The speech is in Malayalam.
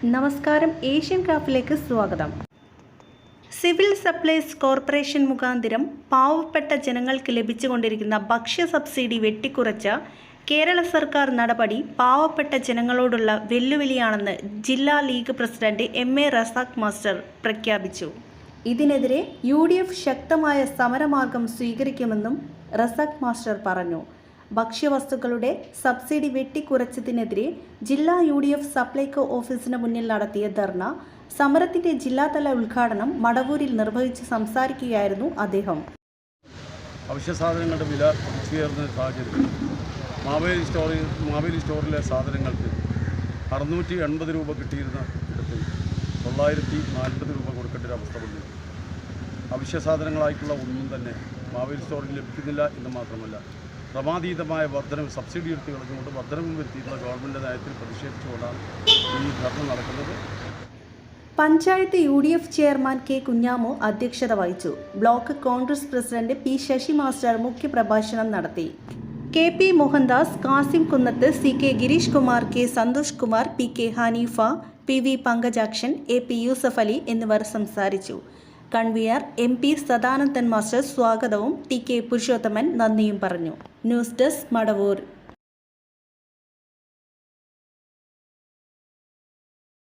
നമസ്കാരം, ഏഷ്യൻ ക്രാഫ്റ്റിലേക്ക് സ്വാഗതം. സിവിൽ സപ്ലൈസ് കോർപ്പറേഷൻ മുഖാന്തരം പാവപ്പെട്ട ജനങ്ങൾക്ക് ലഭിച്ചുകൊണ്ടിരിക്കുന്ന ഭക്ഷ്യ സബ്സിഡി വെട്ടിക്കുറച്ച കേരള സർക്കാർ നടപടി പാവപ്പെട്ട ജനങ്ങളോടുള്ള വെല്ലുവിളിയാണെന്ന് ജില്ലാ league president MA. Razak master പ്രഖ്യാപിച്ചു. ഇതിനെതിരെ UDF ശക്തമായ സമരമാർഗം സ്വീകരിക്കുമെന്നും റസാഖ് മാസ്റ്റർ പറഞ്ഞു. ഭക്ഷ്യവസ്തുക്കളുടെ സബ്സിഡി വെട്ടിക്കുറച്ചതിനെതിരെ ജില്ലാ UDF സപ്ലൈകോ ഓഫീസിന് മുന്നിൽ നടത്തിയ ധർണ സമരത്തിന്റെ ജില്ലാതല ഉദ്ഘാടനം മടവൂരിൽ നിർവഹിച്ച് സംസാരിക്കുകയായിരുന്നു അദ്ദേഹം. അവശ്യ സാധനങ്ങളുടെ വില കുതിച്ചുയർന്ന സാഹചര്യത്തിൽ മാവേലി സ്റ്റോറിലെ സാധനങ്ങൾക്ക് 680 രൂപ കിട്ടിയിരുന്ന ഇടത്തിൽ 940 രൂപ കൊടുക്കേണ്ട ഒരു അവസ്ഥ വന്നു. അവശ്യ സാധനങ്ങളായിട്ടുള്ള ഒന്നും തന്നെ മാവേലി സ്റ്റോറിൽ ലഭിക്കുന്നില്ല എന്ന് മാത്രമല്ല, ക്രമാതീതമായ വർധനവ് സബ്സിഡി എടുത്ത് കളഞ്ഞുകൊണ്ട് വർധനവും വരുത്തിയിട്ടുള്ള ഗവൺമെൻറ് നയത്തിൽ പ്രതിഷേധിച്ചുകൊണ്ടാണ് ഈ ധർണ നടക്കുന്നത്. പഞ്ചായത്ത് UDF ചെയർമാൻ കെ. കുഞ്ഞാമോ അധ്യക്ഷത വഹിച്ചു. Block Congress president P. Sasi master മുഖ്യപ്രഭാഷണം നടത്തി. KP മോഹൻദാസ്, കാസിം കുന്നത്ത്, CK Girish Kumar, K. Santhosh Kumar, PK Haneefa, PV Pankajakshan, AP Yusuf Ali എന്നിവർ സംസാരിച്ചു. കൺവീനർ MP സദാനന്ദൻ മാസ്റ്റർ സ്വാഗതവും TK പുരുഷോത്തമൻ നന്ദിയും പറഞ്ഞു. News desk, Madavoor.